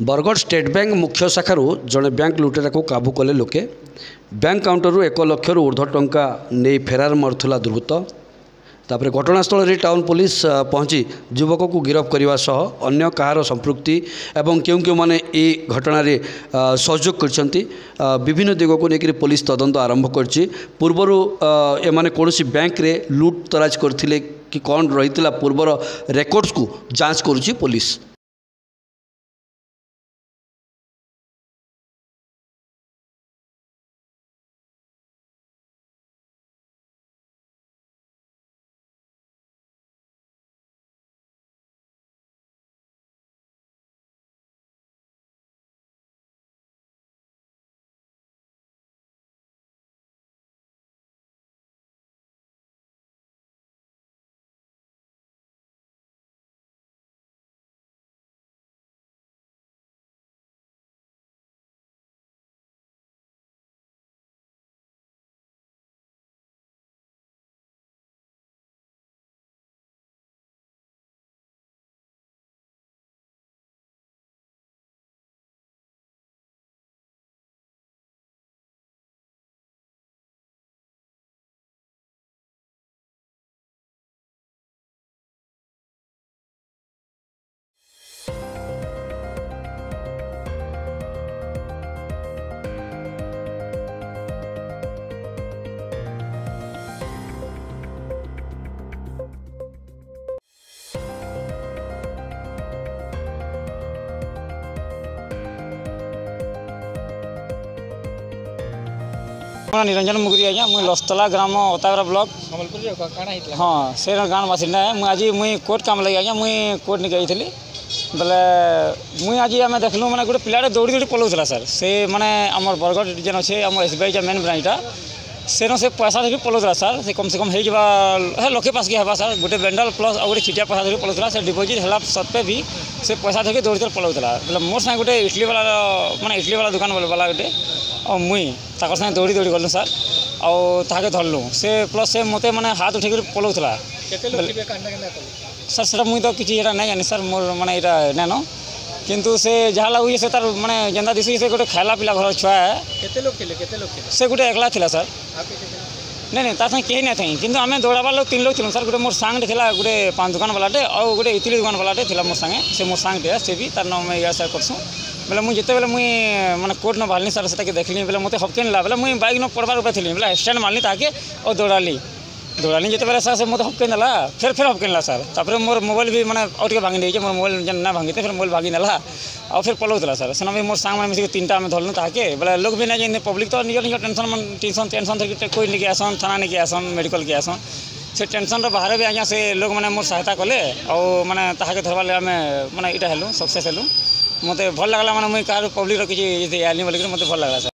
Bargarh state bank मुख्य शाखार जड़े बैंक लुटेरा को काबू कले लोके बैंक काउंटर 1 लाख रु ऊर्ध्व टंका नहीं फेरार मारुला दुर्वृत्त तापर घटनास्थल रे टाउन पुलिस पहुंची युवक को गिरफ्त करने सह अन्य कहार संपृक्ति एवं क्यों क्यों माने ये घटना सहयोग करछंती विभिन्न दिग को लेकर पुलिस तदंत आरंभ करछि। पूर्वर एमाने कोनोसी बैंक रे लूट तराज करथिले कि कौन रही पूर्वर रेकॉर्ड्स को जांच करुछि पुलिस। निरंजन मुगरी आज्ञा मुई लस्तला ग्राम ओतागरा ब्लॉक हाँ से गाँव बासिंदा है। मुझे आज मुई कोर्ट काम लगे आज्ञा मुई कोर्ट निके जाइली बेले मुई आज आम देखलु मैंने गोटे पिलाटे दौड़ी दौड़ी पलाउला सर से माने आम बरगढ़ जेन अच्छे आम SBI मेन ब्रांचटा से पैसा धरी पलाउला सर से कम हो लक्षे पास के सर गोटे बेंडल प्लस आ गोटे चिटिया पैसा धरी पलाउला से डिपोजिट है सत्वे भी से पैसा धरिक दौड़ी दौड़ी पलाउला बोले मोर साथ गोटे इडली वाला माने इडली वाला दुकान वाला गोटे और मुई ताकर साथ दौड़ी दौड़ी गलु सर आगे धरलु से प्लस से मत मैंने हाथ उठे पलाउला सर से मुई तो किसी नहीं जानी सर मोर माने यहाँ नाइन किंतु से जहाँ लगुचे से तार माने जेंदा दिशे से गोटे खाला पिला घर छुआ है से गोटे एकला थिला सर नहीं तार संगे कहीं नहीं थी किंतु आम दौड़ाबार लोग 3 लोग थी सर गोटे मोर सांग थिला गोटे पान दुकान वालाटे और गोटे इडली दुकान वालाटे थिला मोर संगे से मोर सांगटे से भी तार नाम या सर करसूँ बोले मुझे जिते बेले मुई माने कोर्ट न बाहरनी सर से देखली बोले मत हपके ना बोले मुई बाइक न पड़बार ऊपर थी बोले स्टैंड मारनी ताके और दौड़ाली जिते बेले सर से मत हपके ना फिर हपके ना सर तापर मोर मोबाइल भी मैंने और भांगी देखे मोर मोबाइल ना भांगी फिर मोबाइल भागी ना और फिर पलाउला सर से भी मोर सांग मैंने मिसिक 3टा आम धरलु ताके बोले लोग भी नहीं पब्लिक तो निज निज टेंशन धरिक कोई नहीं आसन थाना नहीं आसन मेडिकल के आसन से टेंशन बाहर भी आज्ञा से लोग मैंने मोर सहायता कले और मैंने ताके धरवार आम मैंने यहाँ हेलु सक्सेस हेलु मत भल लगला मैंने मुझे कह पब्लिक किसी आनी बोलिक मत भल लगला सर।